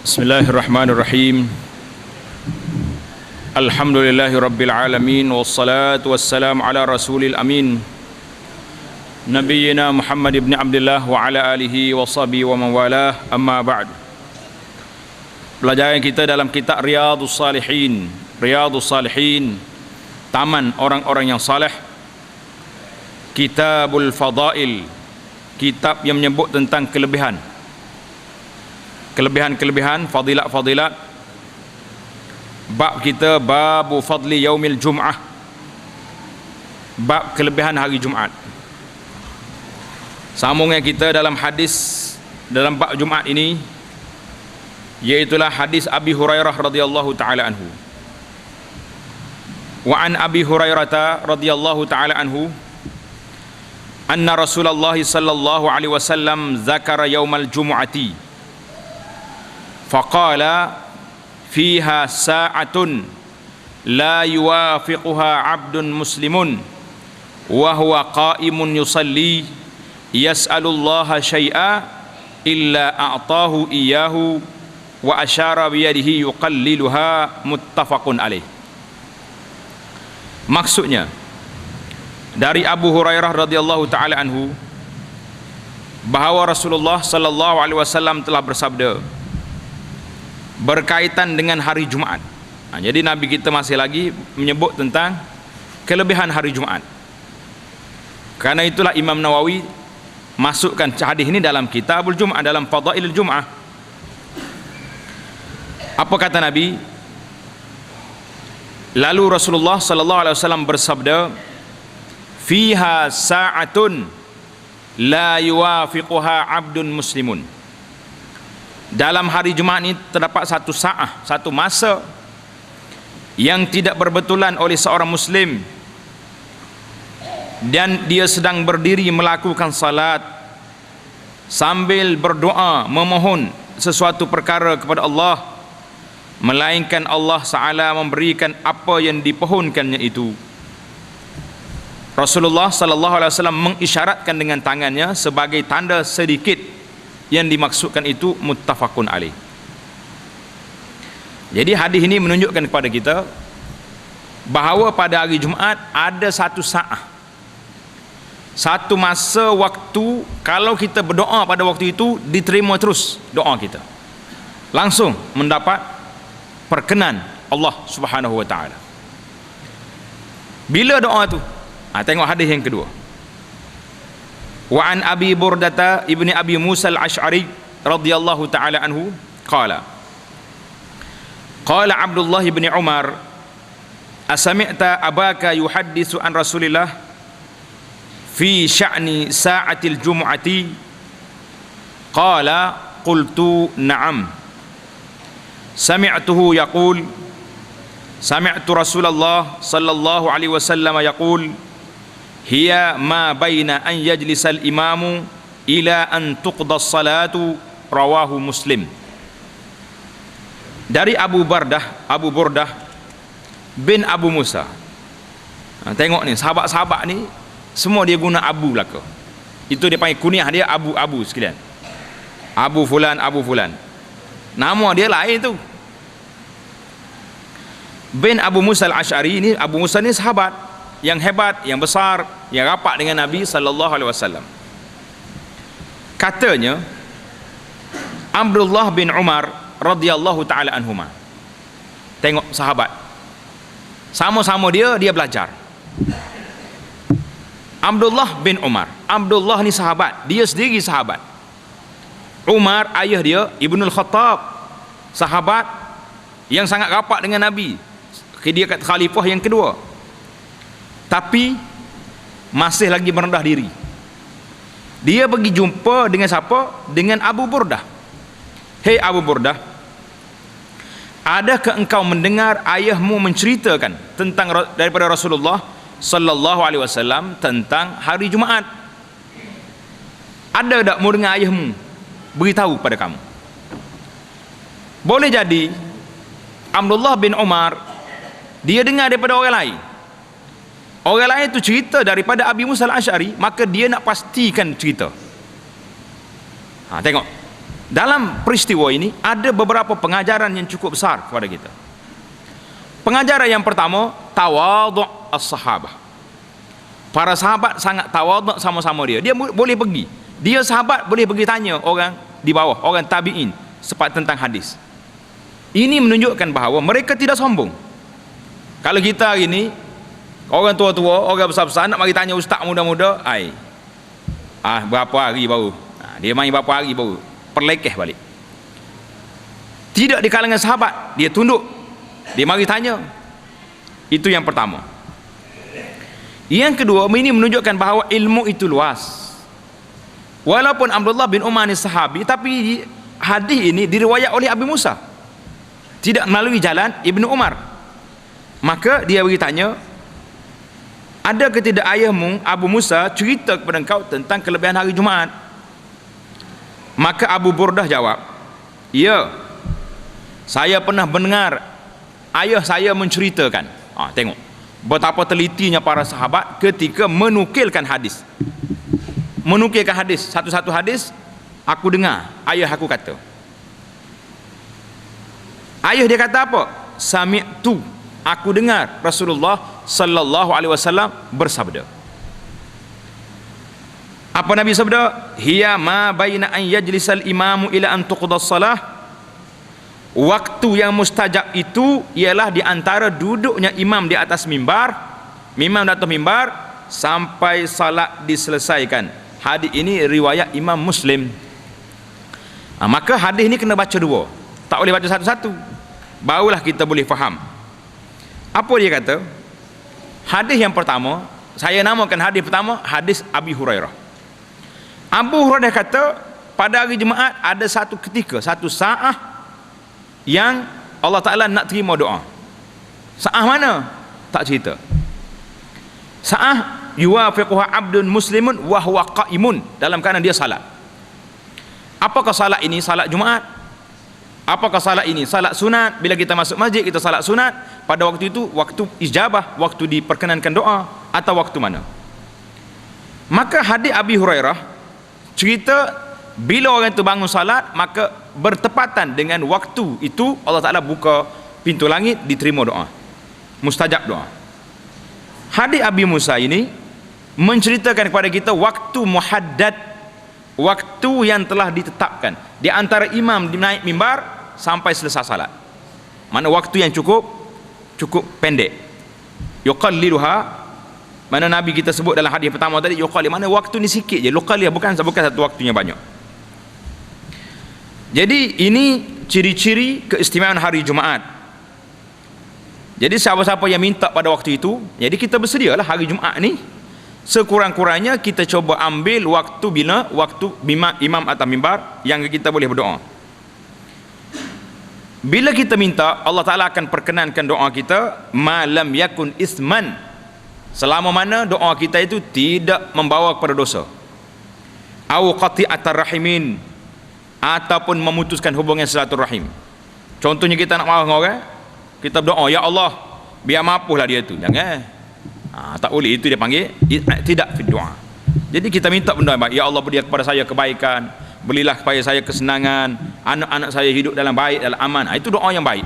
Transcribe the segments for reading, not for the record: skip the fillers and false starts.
Bismillahirrahmanirrahim. Alhamdulillahirabbil alamin wassalatu wassalamu ala rasulil amin nabiyyina Muhammad ibn Abdullah wa ala alihi wa sahbihi wa man walah, amma ba'd. Pelajaran kita dalam kitab Riyadhus Salihin. Riyadhus Salihin, taman orang-orang yang saleh. Kitabul Fadail, kitab yang menyebut tentang kelebihan, fadilat. Bab kita babu fadli yaumil jum'ah, bab kelebihan hari Jumaat. Sambungan kita dalam hadis dalam bab Jumaat ini, iaitulah hadis Abi Hurairah radhiyallahu taala anhu. Wa an Abi Hurairah radhiyallahu taala anhu anna Rasulullah sallallahu alaihi wasallam zakara yaumal jumu'ati faqala fiha sa'atun la yuwafiquha 'abdun muslimun wa huwa qa'imun yusalli yas'alullaha syai'a illa a'tahu iyyahu wa asyara biyadihi yuqalliluha, muttafaqun alaih. Maksudnya dari Abu Hurairah radhiyallahu taala anhu bahawa Rasulullah sallallahu alaihi wasallam telah bersabda berkaitan dengan hari Jumaat. Jadi Nabi kita masih lagi menyebut tentang kelebihan hari Jumaat. Karena itulah Imam Nawawi masukkan hadis ini dalam Kitabul Jum'ah, dalam Fadailul Jum'ah. Apa kata Nabi? Lalu Rasulullah sallallahu alaihi wasallam bersabda, fiha sa'atun la yuwafiquha 'abdun muslimun. Dalam hari Jumaat ini terdapat satu saat, satu masa yang tidak berbetulan oleh seorang muslim dan dia sedang berdiri melakukan salat sambil berdoa memohon sesuatu perkara kepada Allah, melainkan Allah Ta'ala memberikan apa yang dipohonkannya itu. Rasulullah sallallahu alaihi wasallam mengisyaratkan dengan tangannya sebagai tanda sedikit, yang dimaksudkan itu muttafaqun alaih. Jadi hadis ini menunjukkan kepada kita bahawa pada hari Jumaat ada satu saat, satu masa waktu, kalau kita berdoa pada waktu itu diterima terus doa kita, langsung mendapat perkenan Allah Subhanahu wa taala. Bila doa itu? Tengok hadis yang kedua. Wa an Abi Burdata ibni Abi Musa al-Ash'ari radhiyallahu ta'ala anhu qala Abdullah ibn Umar asami'ta abaka yuhaddisu an Rasulillah fi sya'ni sa'atil jum'ati qala qultu na'am sami'tuhu yaqul sami'tu Rasulullah sallallahu alaihi wasallam yaqul hiya ma baina an yajlisal imamu ila an tuqdas salatu, rawahu Muslim. Dari Abu Burdah bin Abu Musa. Tengok ni, sahabat-sahabat ni semua dia guna Abu belaka. Itu dia panggil kunyah dia Abu sekalian. Abu fulan. Nama dia lain tu. Bin Abu Musa al-Ash'ari ini, Abu Musa ni sahabat yang hebat, yang besar, yang rapat dengan Nabi sallallahu alaihi wasallam. Katanya Abdullah bin Umar radhiyallahu taala anhuma. Tengok sahabat, sama-sama dia belajar. Abdullah bin Umar, Abdullah ni sahabat, dia sendiri sahabat. Umar ayah dia Ibnul Khattab, sahabat yang sangat rapat dengan Nabi. Dia kat khalifah yang kedua, tapi masih lagi merendah diri. Dia pergi jumpa dengan siapa? Dengan Abu Burdah. Hei Abu Burdah, adakah engkau mendengar ayahmu menceritakan tentang daripada Rasulullah sallallahu alaihi wasallam tentang hari Jumaat? Ada tak mu dengar ayahmu beritahu pada kamu? Boleh jadi Abdullah bin Umar dia dengar daripada orang lain. Orang lain itu cerita daripada Abi Musa al-Ash'ari, maka dia nak pastikan cerita. Tengok. Dalam peristiwa ini ada beberapa pengajaran yang cukup besar kepada kita. Pengajaran yang pertama, tawadhu' as-sahabah. Para sahabat sangat tawadhu' sama-sama dia. Dia boleh pergi. Dia sahabat boleh pergi tanya orang di bawah, orang tabi'in tentang hadis. Ini menunjukkan bahawa mereka tidak sombong. Kalau kita hari ni, orang tua-tua, orang besar-besar nak mari tanya ustaz muda-muda, berapa hari baru? Dia main berapa hari baru? Perlekeh balik. Tidak di kalangan sahabat, dia tunduk, dia mari tanya. Itu yang pertama. Yang kedua, ini menunjukkan bahawa ilmu itu luas. Walaupun Abdullah bin Umar ni sahabi, tapi hadis ini diriwayat oleh Abi Musa, tidak melalui jalan Ibnu Umar. Maka dia bertanya, ada ke tidak ayahmu Abu Musa cerita kepada engkau tentang kelebihan hari Jumaat? Maka Abu Burdah jawab, ya, saya pernah mendengar ayah saya menceritakan. Tengok betapa telitinya para sahabat ketika menukilkan hadis. Menukilkan hadis, satu-satu hadis aku dengar ayah aku kata. Ayah dia kata apa? Sami'tu, aku dengar Rasulullah sallallahu alaihi wasallam bersabda. Apa Nabi sabda? Hiya ma baina an yajlisal imamu ila an tuqdas salah. Waktu yang mustajab itu ialah di antara duduknya imam di atas mimbar, imam di atas mimbar sampai salat diselesaikan. Hadis ini riwayat Imam Muslim. Maka hadis ini kena baca dua, tak boleh baca satu-satu, barulah kita boleh faham. Apa dia kata? Hadis yang pertama, saya namakan hadis pertama hadis Abi Hurairah. Abu Hurairah kata, pada hari Jumaat ada satu ketika, satu saat yang Allah Ta'ala nak terima doa. Saat mana? Tak cerita. Saat yuwafiquha abdun muslimun wa huwa qa'imun, dalam keadaan dia salat. Apakah salat ini? Salat Jumaat. Apakah salat ini? Salat sunat. Bila kita masuk masjid kita salat sunat. Pada waktu itu waktu ijabah, waktu diperkenankan doa, atau waktu mana? Maka hadis Abi Hurairah cerita bila orang itu bangun salat, maka bertepatan dengan waktu itu Allah Ta'ala buka pintu langit, diterima doa, mustajab doa. Hadis Abi Musa ini menceritakan kepada kita waktu muhaddad, waktu yang telah ditetapkan di antara imam naik mimbar sampai selesai salat. Mana waktu yang cukup pendek. Yuqalliluha, mana Nabi kita sebut dalam hadis pertama tadi, yuqalli, mana waktu ni sikit je, yuqalli bukan satu waktunya banyak. Jadi ini ciri-ciri keistimewaan hari Jumaat. Jadi siapa-siapa yang minta pada waktu itu, jadi kita bersedialah hari Jumaat ni sekurang-kurangnya kita cuba ambil waktu bila waktu imam atas mimbar yang kita boleh berdoa. Bila kita minta, Allah Ta'ala akan perkenankan doa kita malam yakun isman, selama mana doa kita itu tidak membawa kepada dosa, au qati'atar rahimin, ataupun memutuskan hubungan silaturahim. Contohnya kita nak marah dengan orang, kita berdoa, ya Allah biar maaflah dia tu, jangan. Tak boleh, itu dia panggil tidak fi doa. Jadi kita minta benda yang baik, ya Allah beri kepada saya kebaikan, berilah kepada saya kesenangan, anak-anak saya hidup dalam baik, dalam aman. Itu doa yang baik.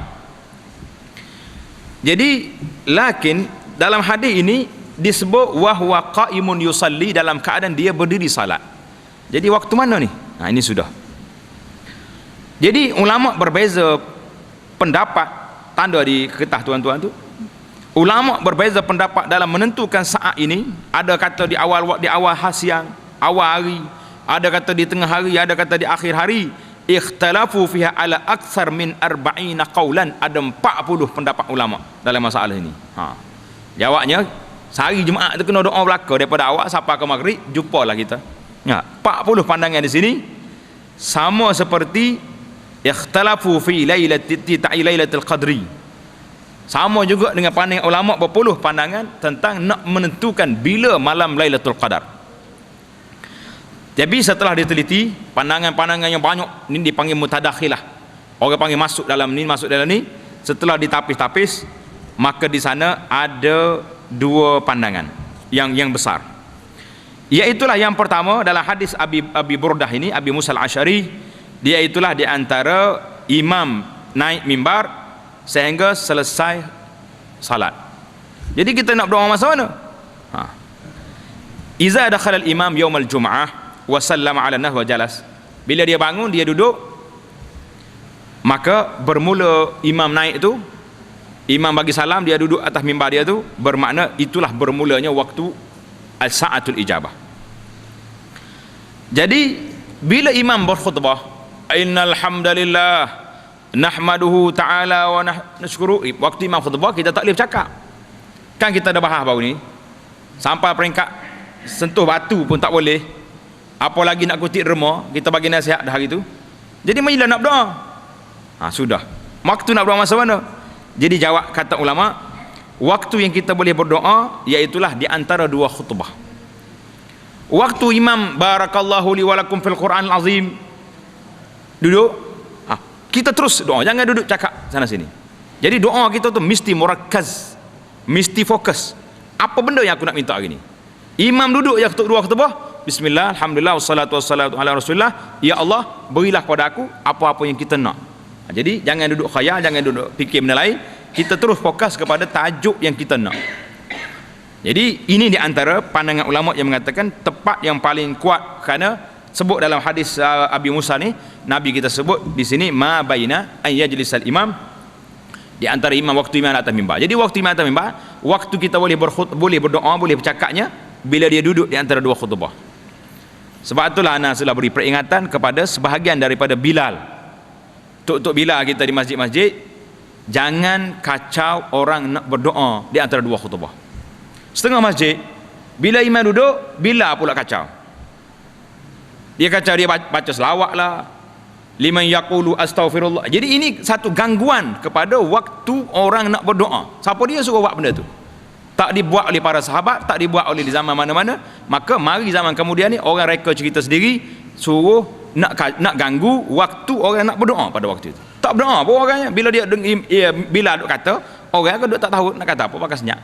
Jadi lakin dalam hadis ini disebut wahwa qaimun yusalli, dalam keadaan dia berdiri salat. Jadi waktu mana ni? Ini sudah. Jadi ulama berbeza pendapat, tanda di kertas tuan-tuan tu. Ulama berbeza pendapat dalam menentukan saat ini. Ada kata di awal siang, awal hari, ada kata di tengah hari, ada kata di akhir hari. Ikhtalafu fiha ala aktsar min 40 qaulan. Ada 40 pendapat ulama dalam masalah ini. Jawabnya, sehari Jumaat tu kena doa belaka daripada awal sampai ke maghrib, jumpalah kita. 40 pandangan di sini sama seperti ikhtalafu fi lailatul qadri. Sama juga dengan pandangan ulama berpuluh pandangan tentang nak menentukan bila malam Lailatul Qadar. Jadi setelah diteliti, pandangan-pandangan yang banyak ini dipanggil mutadakhilah. Orang panggil masuk dalam ni. Setelah ditapis-tapis, maka di sana ada dua pandangan yang besar. Iaitulah yang pertama dalam hadis Abi Burdah ini, Abi Musa al-Asy'ari, Dia itulah di antara imam naik mimbar sehingga selesai salat. Jadi kita nak berdoa masa mana? Iza dakhala al-imam yawm al-jum'ah wa sallama 'ala an-nas wa jalas. Bila dia bangun, dia duduk, maka bermula imam naik tu, imam bagi salam, dia duduk atas mimbar dia tu, bermakna itulah bermulanya waktu al-sa'atul ijabah. Jadi bila imam berkhutbah, innal hamdalillah nahmaduhu ta'ala wa nashkuru, waktu imam khutbah kita tak boleh bercakap. Kan kita dah bahas baru ni, sampai peringkat sentuh batu pun tak boleh, apalagi nak kutip derma. Kita bagi nasihat dah hari tu. Jadi marilah nak berdoa. Sudah. Waktu nak berdoa masa mana? Jadi jawab kata ulama, waktu yang kita boleh berdoa iaitulah di antara dua khutbah. Waktu imam barakallahu li walakum fil Quranil azim, duduk, kita terus doa, jangan duduk cakap sana sini. Jadi doa kita tu mesti murakkaz, mesti fokus. Apa benda yang aku nak minta hari ni? Imam duduk je dua khutbah, bismillah, alhamdulillah, wassalatu wassalamu ala rasulillah, ya Allah berilah kepada aku apa-apa yang kita nak. Jadi jangan duduk khayal, jangan duduk fikir benda lain, kita terus fokus kepada tajuk yang kita nak. Jadi ini di antara pandangan ulama yang mengatakan tepat yang paling kuat, kerana sebut dalam hadis Abi Musa ni, Nabi kita sebut di sini ma baina ay yajlisal imam, di antara imam, waktu imam atas mimbar. Jadi waktu imam atas mimbar, waktu kita boleh berdoa, boleh bercakapnya bila dia duduk di antara dua khutbah. Sebab itulah ana sudah beri peringatan kepada sebahagian daripada Bilal, tok-tok Bilal kita di masjid-masjid, jangan kacau orang nak berdoa di antara dua khutbah. Setengah masjid, bila imam duduk, Bilal pula kacau. Dia kacau, dia baca selawat lah, liman yaqulu astaghfirullah. Jadi ini satu gangguan kepada waktu orang nak berdoa. Siapa dia suruh buat benda tu? Tak dibuat oleh para sahabat, tak dibuat oleh di zaman mana-mana. Maka mari zaman kemudian ni orang reka cerita sendiri, suruh nak ganggu waktu orang nak berdoa pada waktu itu. Tak berdoa pun orangnya. Bila bila duk kata, orang kan duk tak tahu nak kata apa, pakai senyap.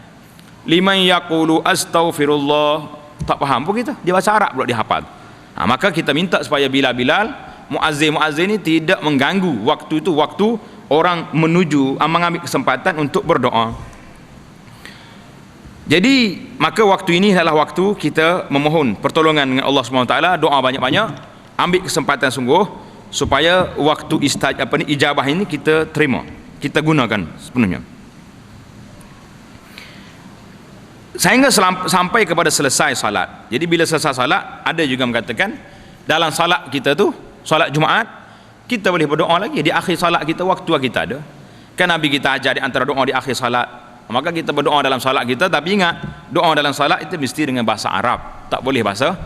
Liman yaqulu astaghfirullah, tak faham pun kita. Dia bahasa Arab pula dia hafal. Maka kita minta supaya Bilal muazzin ni tidak mengganggu waktu itu, waktu orang menuju mengambil kesempatan untuk berdoa. Jadi maka waktu ini adalah waktu kita memohon pertolongan dengan Allah SWT, doa banyak-banyak, ambil kesempatan sungguh supaya waktu ijabah ini kita terima, kita gunakan sepenuhnya. Sehingga sampai kepada selesai salat. Jadi bila selesai salat, ada juga mengatakan dalam salat kita tu, salat Jumaat, kita boleh berdoa lagi di akhir salat kita, waktu kita ada. Kan Nabi kita ajar di antara doa di akhir salat. Maka kita berdoa dalam salat kita, tapi ingat doa dalam salat itu mesti dengan bahasa Arab, tak boleh bahasa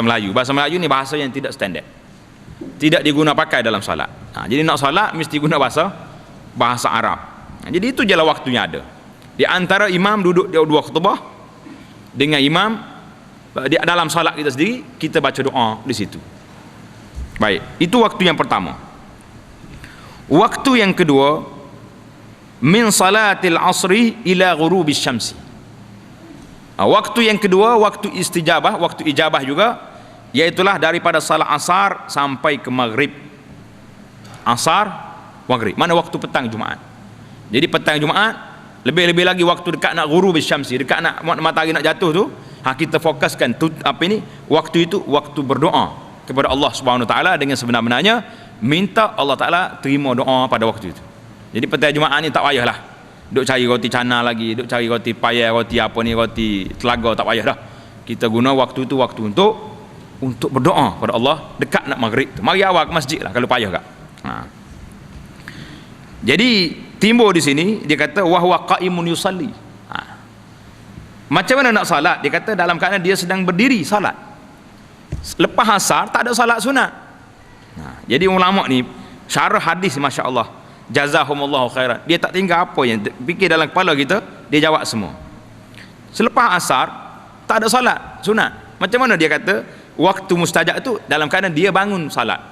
Melayu. Bahasa Melayu ni bahasa yang tidak standard, tidak diguna pakai dalam salat. Jadi nak salat mesti guna bahasa Arab. Jadi itu jelah waktunya ada. Di antara imam duduk di dua khutbah dengan imam di dalam salat kita sendiri, kita baca doa di situ. Baik, itu waktu yang pertama. Waktu yang kedua, min salatil asri ila ghurubis syamsi. Waktu yang kedua, waktu istijabah, waktu ijabah juga, iaitulah daripada salat asar sampai ke maghrib. Asar, maghrib, mana waktu petang Jumaat. Jadi petang Jumaat, lebih-lebih lagi waktu dekat nak ghurubis syamsi, dekat nak matahari nak jatuh tu, kita fokuskan tu, waktu itu waktu berdoa kepada Allah Subhanahu Wa Taala dengan sebenar-benarnya, minta Allah Taala terima doa pada waktu itu. Jadi petang Jumaat ni tak payahlah duk cari roti canai lagi, duk cari roti payah, roti apa ni, roti telaga, tak payah dah. Kita guna waktu itu waktu untuk berdoa kepada Allah dekat nak maghrib tu. Mari awal ke masjid lah kalau payah kak. Jadi timbul di sini dia kata wahwa qaimun yusalli. Macam mana nak salat? Dia kata dalam keadaan dia sedang berdiri salat. Lepas asar tak ada salat sunat. Jadi ulama ni syarah hadis, masya-Allah, jazahumullahu khairan, dia tak tinggal apa yang fikir dalam kepala kita, dia jawab semua. Selepas asar tak ada salat sunat. Macam mana dia kata waktu mustajab tu? Dalam keadaan dia bangun salat.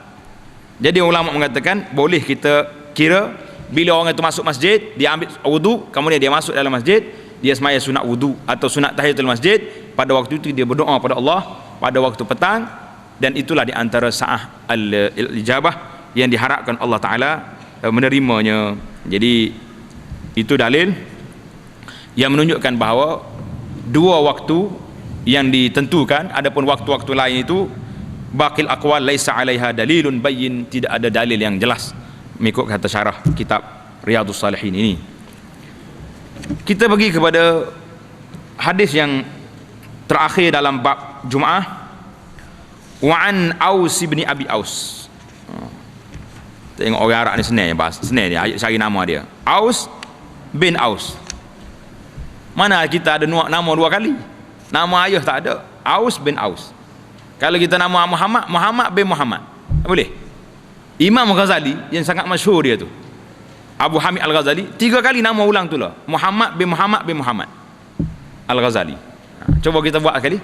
Jadi ulama mengatakan boleh kita kira bila orang itu masuk masjid, dia ambil wudu, kemudian dia masuk dalam masjid, dia semaya sunat wudu atau sunat tahiyatul masjid. Pada waktu itu dia berdoa pada Allah pada waktu petang, dan itulah di antara sa'ah al-ijabah yang diharapkan Allah Ta'ala menerimanya. Jadi itu dalil yang menunjukkan bahawa dua waktu yang ditentukan, adapun waktu-waktu lain itu baqil aqwal laisa 'alaiha dalilun bayyin, tidak ada dalil yang jelas mengikut kata syarah kitab Riyadhus Salihin ini. Kita pergi kepada hadis yang terakhir dalam bab Jumaah. Wa an Aus bin Abi Aus. Tengok orang Arab ni senang bahas. Senang dia cari nama dia. Aus bin Aus. Mana kita ada nama dua kali? Nama ayah tak ada. Aus bin Aus. Kalau kita nama Muhammad, Muhammad bin Muhammad. Boleh? Imam Ghazali yang sangat masyhur dia tu, Abu Hamid Al-Ghazali, 3 kali nama ulang tu lah. Muhammad bin Muhammad bin Muhammad Al-Ghazali. Coba kita buat sekali.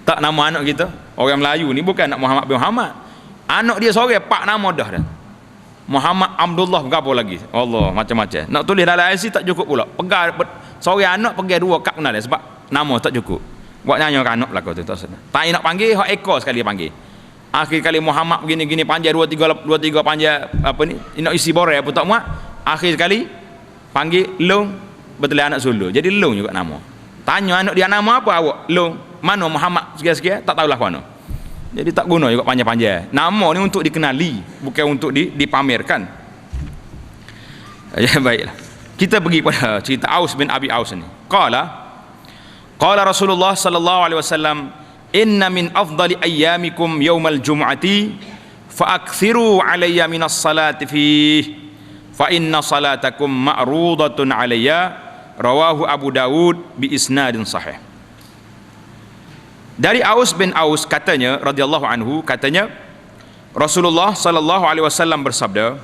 Tak nama anak kita, orang Melayu ni bukan nak Muhammad bin Muhammad. Anak dia seorang 4 nama dah. Muhammad Abdullah berapa lagi? Allah, macam-macam. Nak tulis dalam IC tak cukup pula. Pegang seorang anak pegang 2 kad kenal dia sebab nama tak cukup. Buat nyanyi orang anak lah kau tu. Tak nak panggil, hak ekor sekali panggil. Akhir kali Muhammad begini-gini panjang 2-3 panjang apa ni? Nak isi boreh apa tak muat. Akhir sekali panggil Long, betul anak sulung. Jadi Long juga nama. Tanya anak dia nama apa awak? Long. Mana Muhammad sekian-sekian? Tak tahulah mana. Jadi tak guna juga panjang-panjang. Nama ni untuk dikenali, bukan untuk dipamerkan. Ya, baiklah. Kita pergi pada cerita Aus bin Abi Aus ni. Qala Rasulullah sallallahu alaihi wasallam, inna min afdali ayyamikum yaumal jum'ati fa aktsiru alayya minas salati fihi fa inna salatakum ma'rudatun alayya. Rawahu Abu Dawud bi isnadin sahih. Dari Aus bin Aus katanya radhiyallahu anhu, katanya Rasulullah sallallahu alaihi wasallam bersabda,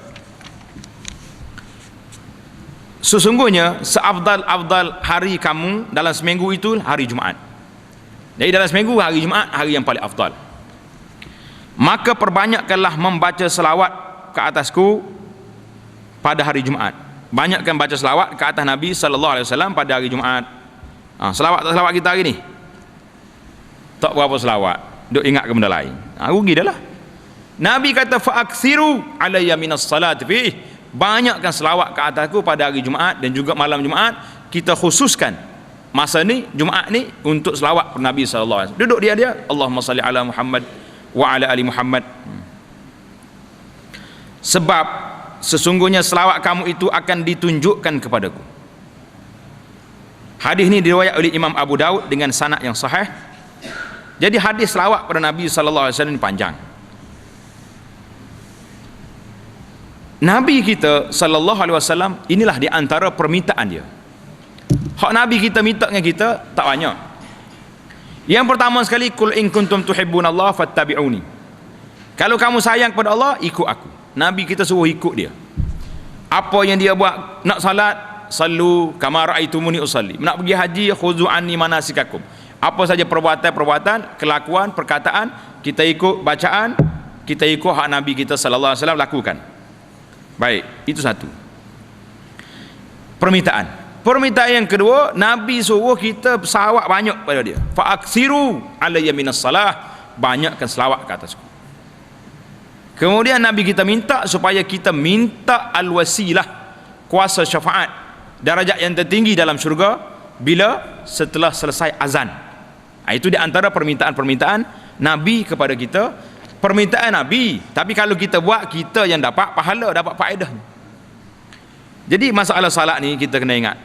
sesungguhnya seafdal-afdal hari kamu dalam seminggu itu hari Jumaat. Jadi dalam seminggu hari Jumaat hari yang paling afdal. Maka perbanyakkanlah membaca selawat ke atasku pada hari Jumaat. Banyakkan baca selawat ke atas Nabi sallallahu alaihi wasallam pada hari Jumaat. Selawat tak selawat kita hari ni? Tak berapa selawat. Duk ingat ke benda lain. Rugi dah lah. Nabi kata fa'aksiru alayya minas salati fi. Banyakkan selawat ke atasku pada hari Jumaat dan juga malam Jumaat. Kita khususkan masa ni Jumaat ni untuk selawat kepada Nabi sallallahu alaihi wasallam. Duduk dia Allahumma salli ala Muhammad wa ala ali Muhammad. Sebab sesungguhnya selawat kamu itu akan ditunjukkan kepadaku. Hadis ini diriwayat oleh Imam Abu Daud dengan sanad yang sahih. Jadi hadis selawat pada Nabi sallallahu alaihi wasallam panjang. Nabi kita sallallahu alaihi wasallam inilah di antara permintaan dia. Hak Nabi kita minta dengan kita tak banyak. Yang pertama sekali, kul in kuntum tuhibbunallaha fattabi'uni. Kalau kamu sayang kepada Allah, ikut aku. Nabi kita suruh ikut dia. Apa yang dia buat, nak salat, sallu kama ra'aitumuni usalli. Nak pergi haji, khuzu anni manasikakum. Apa saja perbuatan, kelakuan, perkataan, kita ikut bacaan, kita ikut hak Nabi kita sallallahu alaihi wasallam lakukan. Baik, itu satu. Permintaan yang kedua, Nabi suruh kita selawat banyak pada dia. Fa aksiru alayya minas salah, banyakkan selawat ke atasku. Kemudian Nabi kita minta supaya kita minta al-wasilah, kuasa syafaat, darajat yang tertinggi dalam syurga bila setelah selesai azan. Itu di antara permintaan-permintaan Nabi kepada kita. Permintaan Nabi, tapi kalau kita buat, kita yang dapat pahala, dapat faedah. Jadi masalah salat ni kita kena ingat,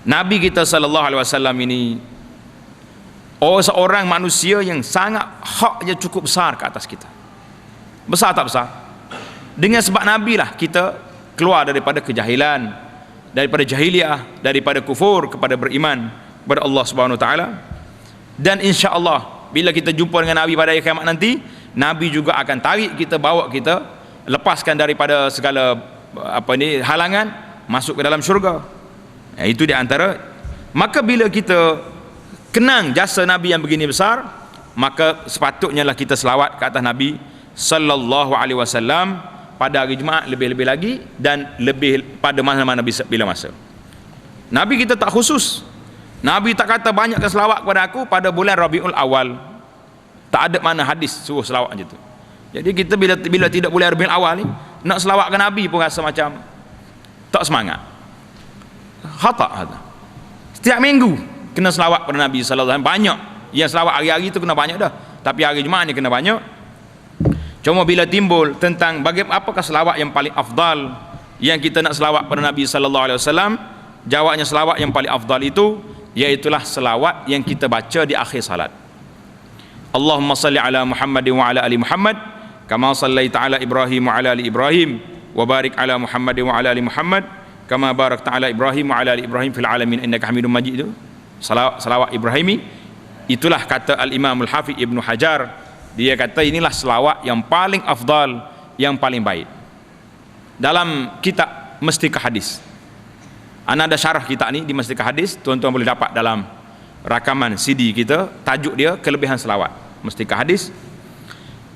Nabi kita sallallahu alaihi wasallam ini seorang manusia yang sangat haknya cukup besar ke atas kita. Besar tak besar? Dengan sebab Nabi lah kita keluar daripada kejahilan, daripada jahiliah, daripada kufur kepada beriman kepada Allah Subhanahu Wa Taala. Dan insya-Allah bila kita jumpa dengan Nabi pada hari kiamat nanti, Nabi juga akan tarik kita, bawa kita, lepaskan daripada segala halangan, masuk ke dalam syurga. Itu di antara. Maka bila kita kenang jasa Nabi yang begini besar, maka sepatutnya lah kita selawat ke atas Nabi sallallahu alaihi wasallam pada hari Jumaat lebih-lebih lagi, dan lebih pada mana-mana bila masa. Nabi kita tak khusus. Nabi tak kata banyakkan selawat kepada aku pada bulan Rabiul Awal. Tak Tak ada mana hadis suruh selawat macam tu. Jadi kita bila tidak boleh Rabiul Awal ni, nak selawat ke Nabi pun rasa macam tak semangat. Khata'. Setiap minggu kena selawat pada Nabi sallallahu alaihi wasallam banyak. Yang selawat hari-hari tu kena banyak dah. Tapi hari Jumaat ni kena banyak. Cuma bila timbul tentang apakah selawat yang paling afdal yang kita nak selawat pada Nabi sallallahu alaihi wasallam, jawabnya selawat yang paling afdal itu iaitulah selawat yang kita baca di akhir salat. Allahumma salli ala Muhammadin wa ala ali Muhammad kama sallaita ala Ibrahim wa ala ali Ibrahim wa barik ala Muhammadin wa ala ali Muhammad kama barakta ala Ibrahim wa ala ali Ibrahim fil alamin innaka Hamidum Majid. Itu selawat Ibrahimi. Itulah kata Al-Imam Al-Hafiz Ibnu Hajar, dia kata inilah selawat yang paling afdal, yang paling baik. Dalam kitab Mestika Hadis, ana ada syarah kitab ni di Mestika Hadis, tuan-tuan boleh dapat dalam rakaman CD kita, tajuk dia kelebihan selawat Mestika Hadis.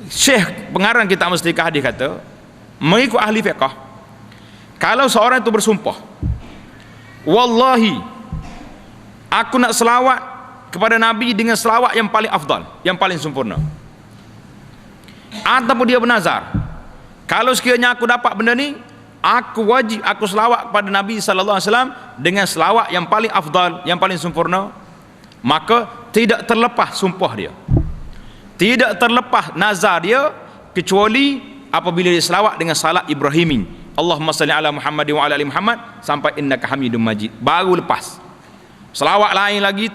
Syekh pengarang kitab Mestika Hadis kata, mengikut ahli fiqh, kalau seorang itu bersumpah, wallahi aku nak selawat kepada Nabi dengan selawat yang paling afdal, yang paling sempurna, ataupun dia bernazar, kalau sekiranya aku dapat benda ni, aku wajib aku selawat kepada Nabi sallallahu alaihi wasallam dengan selawat yang paling afdal, yang paling sempurna, maka tidak terlepas sumpah dia, tidak terlepas nazar dia, kecuali apabila dia selawat dengan salat Ibrahimi, Allahumma salli ala Muhammad wa ala ali Muhammad sampai innaka Hamidum Majid, baru lepas. Selawat lain lagi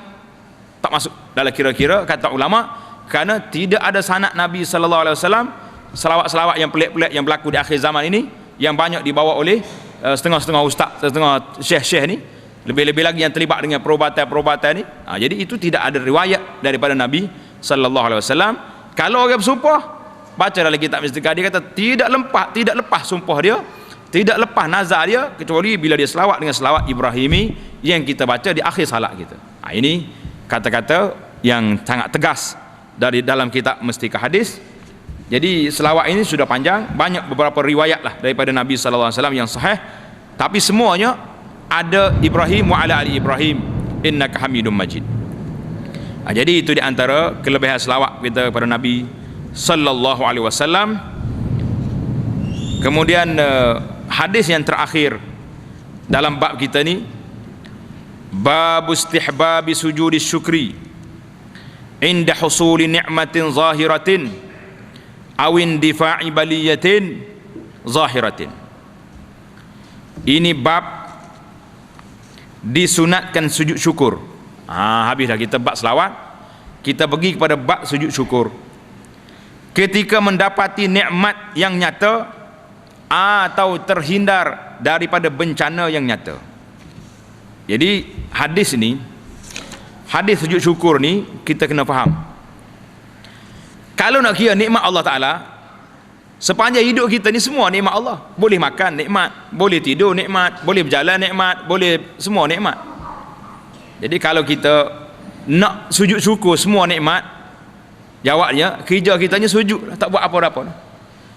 tak masuk dalam kira-kira kata ulama, kerana tidak ada sanad Nabi sallallahu alaihi wasallam selawat-selawat yang pelik-pelik yang berlaku di akhir zaman ini, yang banyak dibawa oleh setengah-setengah ustaz, setengah syekh-syekh ni, lebih-lebih lagi yang terlibat dengan perubatan-perubatan ni. Jadi itu tidak ada riwayat daripada Nabi sallallahu alaihi wasallam. Kalau orang bersumpah, baca dalam kitab Mestika, dia kata tidak lepas sumpah dia, tidak lepas nazar dia, kecuali bila dia selawat dengan selawat Ibrahimi yang kita baca di akhir salat kita. Ini kata-kata yang sangat tegas dari dalam kitab Mestika Hadis. Jadi selawat ini sudah panjang, banyak beberapa riwayat lah daripada Nabi sallallahu alaihi wasallam yang sahih, tapi semuanya ada Ibrahim wa ala ali Ibrahim innaka Hamidum Majid. Jadi itu di antara kelebihan selawat kita kepada Nabi sallallahu alaihi wasallam. Kemudian hadis yang terakhir dalam bab kita ni, bab istihbabi sujudi syukri inda husuli ni'matin zahiratin awin difa'i baliyatin zahiratin. Ini bab disunatkan sujud syukur. Habislah kita bab selawat, kita pergi kepada bab sujud syukur ketika mendapati nikmat yang nyata atau terhindar daripada bencana yang nyata. Jadi hadis ni, hadis sujud syukur ni kita kena faham. Kalau nak kira nikmat Allah Ta'ala, sepanjang hidup kita ni semua nikmat Allah. Boleh makan nikmat, boleh tidur nikmat, boleh berjalan nikmat, boleh semua nikmat. Jadi kalau kita nak sujud syukur semua nikmat, jawabnya kerja kita ni sujud, tak buat apa-apa.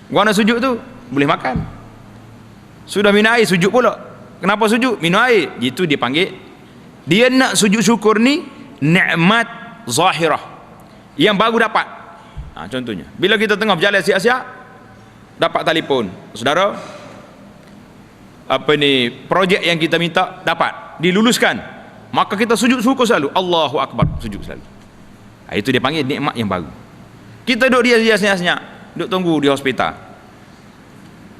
Guna sujud tu boleh makan, sudah minum air sujud pula. Kenapa sujud? Minum air. Itu dipanggil, dia nak sujud syukur ni nikmat zahirah yang baru dapat. Contohnya bila kita tengah berjalan siap-siap, dapat telefon, saudara, projek yang kita minta dapat diluluskan, maka kita sujud syukur selalu, Allahu Akbar, sujud selalu. Itu dia panggil nikmat yang baru. Kita duduk dia senyap-senyap, duduk tunggu di hospital,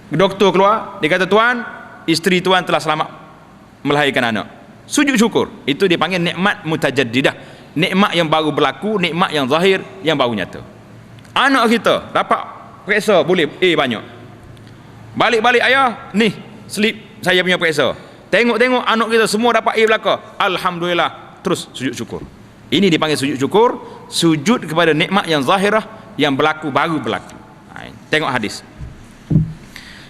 doktor keluar, dia kata, tuan, isteri tuan telah selamat melahirkan anak. Sujud syukur. Itu dia panggil nikmat mutajaddidah, nikmat yang baru berlaku, nikmat yang zahir, yang baru nyata. Anak kita dapat periksa boleh banyak, balik-balik, ayah ni slip saya punya periksa, tengok-tengok anak kita semua dapat belaka, alhamdulillah, terus sujud syukur. Ini dipanggil sujud syukur, sujud kepada nikmat yang zahirah yang berlaku, baru berlaku. Tengok hadis.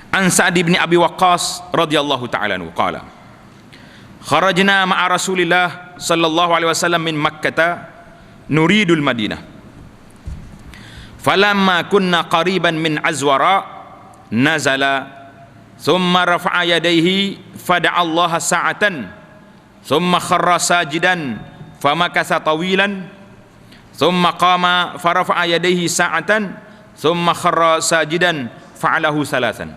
An Sa'd bin Abi Waqqas radhiyallahu ta'ala anhu qala kharajna ma'a Rasulillah sallallahu alaihi wasallam min Makkah nuridul Madinah falamma kunna qariban min Azwara nazala thumma rafa'a yadayhi fada'a Allah sa'atan thumma kharra sajidan famakasa tawilan thumma qama farafa'a yadayhi sa'atan thumma kharra sajidan fa'alahu salasan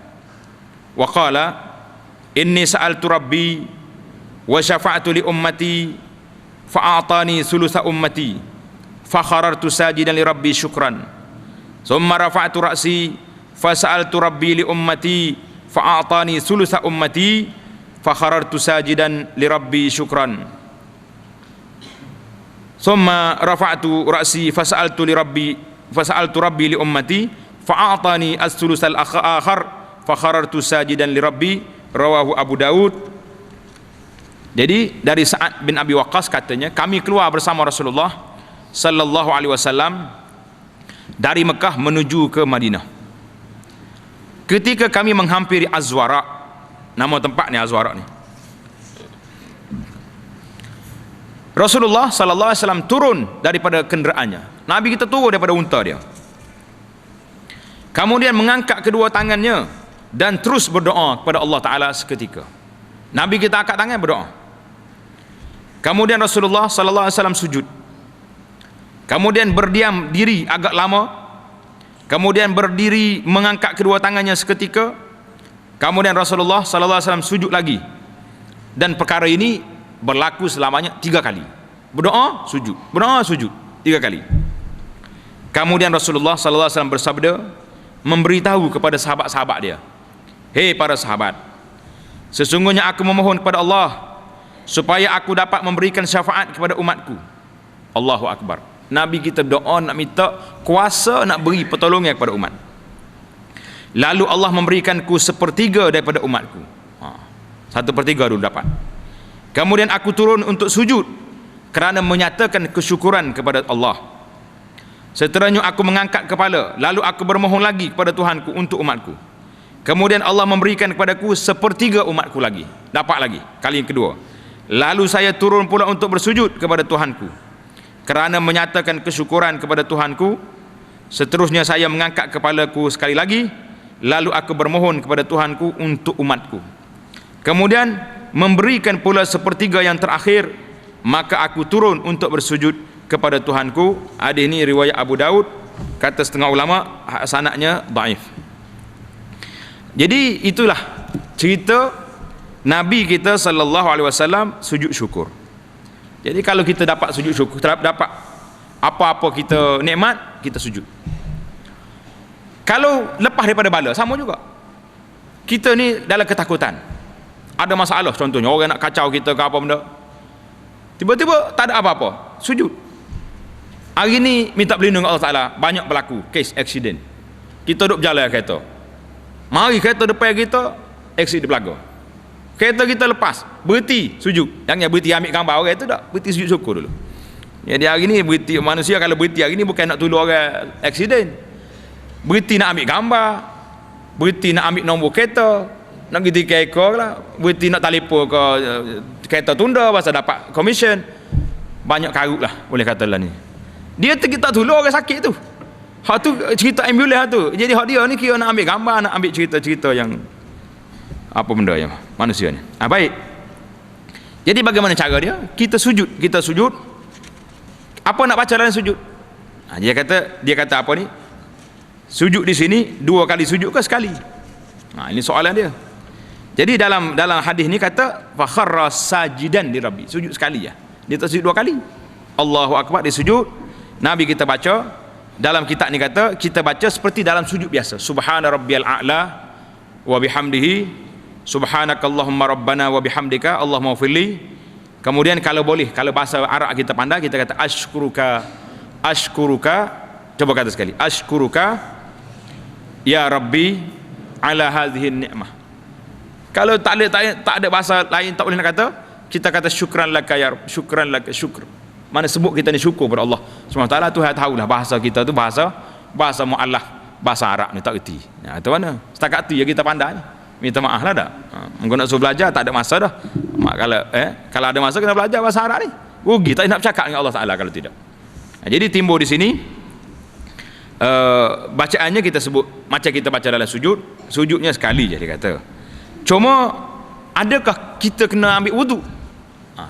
wa qala inni sa'altu rabbi wa syafa'tu li ummati fa'atani thulutha ummati fa kharartu sajidan li rabbi syukran thumma rafa'tu ra'si fa sa'altu rabbi li ummati fa'atani thulutha ummati fa kharartu sajidan li rabbi syukran thumma rafa'tu ra'si fa sa'altu rabbi li ummati fa'atani as-thulutsal akhar fa kharartu sajidan li rabbi, rawahu Abu Daud. Jadi dari Sa'ad bin Abi Waqqas katanya, kami keluar bersama Rasulullah sallallahu alaihi wasallam dari Mekah menuju ke Madinah. Ketika kami menghampiri Azwara, nama tempat ni Azwara ni, Rasulullah sallallahu alaihi wasallam turun daripada kenderaannya. Nabi kita turun daripada unta dia. Kemudian mengangkat kedua tangannya dan terus berdoa kepada Allah Taala seketika. Nabi kita angkat tangan berdoa. Kemudian Rasulullah sallallahu alaihi wasallam sujud. Kemudian berdiam diri agak lama. Kemudian berdiri mengangkat kedua tangannya seketika. Kemudian Rasulullah sallallahu alaihi wasallam sujud lagi. Dan perkara ini berlaku selamanya 3 kali. Berdoa, sujud. Berdoa, sujud 3 kali. Kemudian Rasulullah sallallahu alaihi wasallam bersabda, memberitahu kepada sahabat-sahabat dia, hei para sahabat, sesungguhnya aku memohon kepada Allah supaya aku dapat memberikan syafaat kepada umatku. Allahu Akbar. Nabi kita berdoa nak minta kuasa nak beri pertolongan kepada umat. Lalu Allah memberikanku 1/3 daripada umatku. 1/3 dulu dapat. Kemudian aku turun untuk sujud kerana menyatakan kesyukuran kepada Allah. Seterusnya aku mengangkat kepala, lalu aku bermohon lagi kepada Tuhanku untuk umatku. Kemudian Allah memberikan kepadaku 1/3 umatku lagi, dapat lagi, kali yang kedua. Lalu saya turun pula untuk bersujud kepada Tuhanku kerana menyatakan kesyukuran kepada Tuhanku. Seterusnya saya mengangkat kepalaku sekali lagi, lalu aku bermohon kepada Tuhanku untuk umatku. Kemudian memberikan pula 1/3 yang terakhir, maka aku turun untuk bersujud kepada Tuhanku. Hadis ini riwayat Abu Daud, kata setengah ulama sanadnya dhaif. Jadi itulah cerita Nabi kita sallallahu alaihi wasallam sujud syukur. Jadi kalau kita dapat sujud syukur, dapat apa-apa kita nikmat, kita sujud. Kalau lepas daripada bala, sama juga. Kita ni dalam ketakutan, ada masalah, contohnya orang nak kacau kita ke apa benda, tiba-tiba tak ada apa-apa, sujud. Hari ni minta perlindungan Allah Ta'ala, banyak berlaku kes aksiden. Kita duduk berjalan kereta, mari kereta depan kita aksiden berlaku, kereta kita lepas, berhenti sujud. Jangan berhenti ambil gambar orang tu, tak, berhenti sujud syukur dulu. Jadi hari ni berhenti, manusia kalau berhenti hari ni bukan nak tolong orang aksiden, berhenti nak ambil gambar, berhenti nak ambil nombor kereta, nak pergi tiket ekor lah, berhenti nak telefon ke kereta tunda pasal dapat komisen. Banyak karut lah boleh kata lah ni. Dia kita tolong orang sakit tu, hak tu cerita ambulans tu. Jadi hak dia ni kira nak ambil gambar, nak ambil cerita-cerita yang apa benda yang manusia ni. Baik. Jadi bagaimana cara dia? Kita sujud. Apa nak baca dalam sujud? Dia kata apa ni? Sujud di sini 2 kali sujud ke sekali? Ini soalan dia. Jadi dalam hadis ni kata fa kharra sajidan li rabbi, sujud sekali ya. Dia tak sujud 2 kali. Allahu Akbar, dia sujud. Nabi kita baca dalam kitab ni, kata kita baca seperti dalam sujud biasa. Subhana rabbiyal a'la wa bihamdihi, subhanakallahumma rabbana wa bihamdika Allahumma ghfirli. Kemudian kalau boleh, kalau bahasa Arab kita pandai, kita kata ashkuruka, coba kata sekali, ashkuruka ya rabbi ala hadhihi ni'mah. Kalau tak ada bahasa lain, tak boleh nak kata, kita kata syukran laka ya Rabb, syukran laka, syukr. Mana sebut kita ni syukur kepada Allah SWT. Tuhan tahulah bahasa kita tu bahasa mu'allah, bahasa Arab ni tak erti. Itu mana? Setakat tu ya kita pandai. Minta maaf lah dah. Mungkin nak suruh belajar tak ada masa dah. Kalau ada masa kena belajar bahasa Arab ni. Rugi tak nak bercakap dengan Allah Taala kalau tidak. Jadi timbul di sini bacaannya kita sebut macam kita baca dalam sujud. Sujudnya sekali je dia kata. Cuma adakah kita kena ambil wuduk?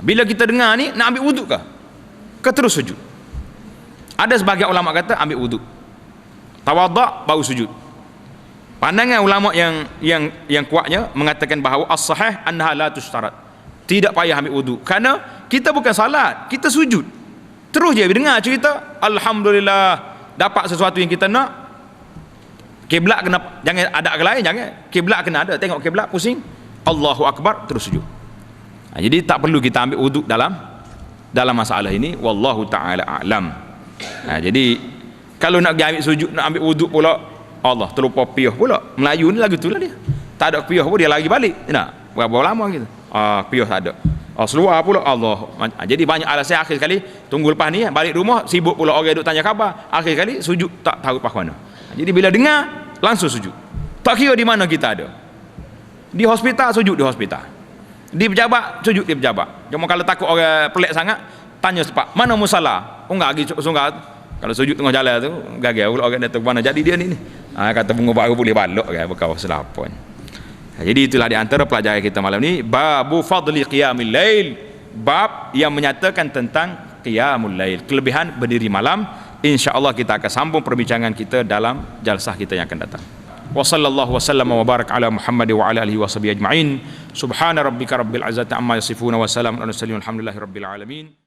Bila kita dengar ni nak ambil wuduk ke terus sujud? Ada sebagian ulama kata ambil wuduk, tawaduk baru sujud. Pandangan ulama yang kuatnya mengatakan bahawa as-sahih annaha la tushtarat, tidak payah ambil wuduk, kerana kita bukan salat, kita sujud. Terus je dengar cerita, alhamdulillah dapat sesuatu yang kita nak. Kiblat kena, jangan ada ke lain, jangan. Kiblat kena ada, tengok kiblat pusing, Allahu akbar, terus sujud. Jadi tak perlu kita ambil wuduk dalam masalah ini, wallahu taala a'lam. Jadi kalau nak pergi ambil sujud, nak ambil wuduk pula, Allah terlupa piyah pula. Melayu ni lagu itulah dia. Tak ada piyah pun dia lagi balik. Nak berapa lama gitu. Piyah tak ada. Seluar pula Allah. Jadi banyak alasan. Akhir sekali tunggu lepas ni balik rumah sibuk pula orang duk tanya khabar. Akhir sekali sujud tak tahu pas mana. Jadi bila dengar langsung sujud. Tak kira di mana kita ada. Di hospital sujud di hospital. Di pejabat sujud di pejabat. Cuma kalau takut orang pelik sangat, tanya cepat, mana musala? Oh enggak lagi sungai. Kalau sujud tengah jalan tu, gagal pula orang datang mana jadi dia ni. Kata bunga baru boleh balok kan berkau selapon. Jadi itulah di antara pelajaran kita malam ni, babu fadli qiyamil lail, bab yang menyatakan tentang qiyamul lail, kelebihan berdiri malam. Insya-Allah kita akan sambung perbincangan kita dalam jalsah kita yang akan datang. Wa sallallahu wasallam wa barak ala Muhammad wa ala alihi washabihi ajma'in. Subhana rabbika rabbil izzati amma yasifun wa salamun alal mursalin walhamdulillahi rabbil alamin.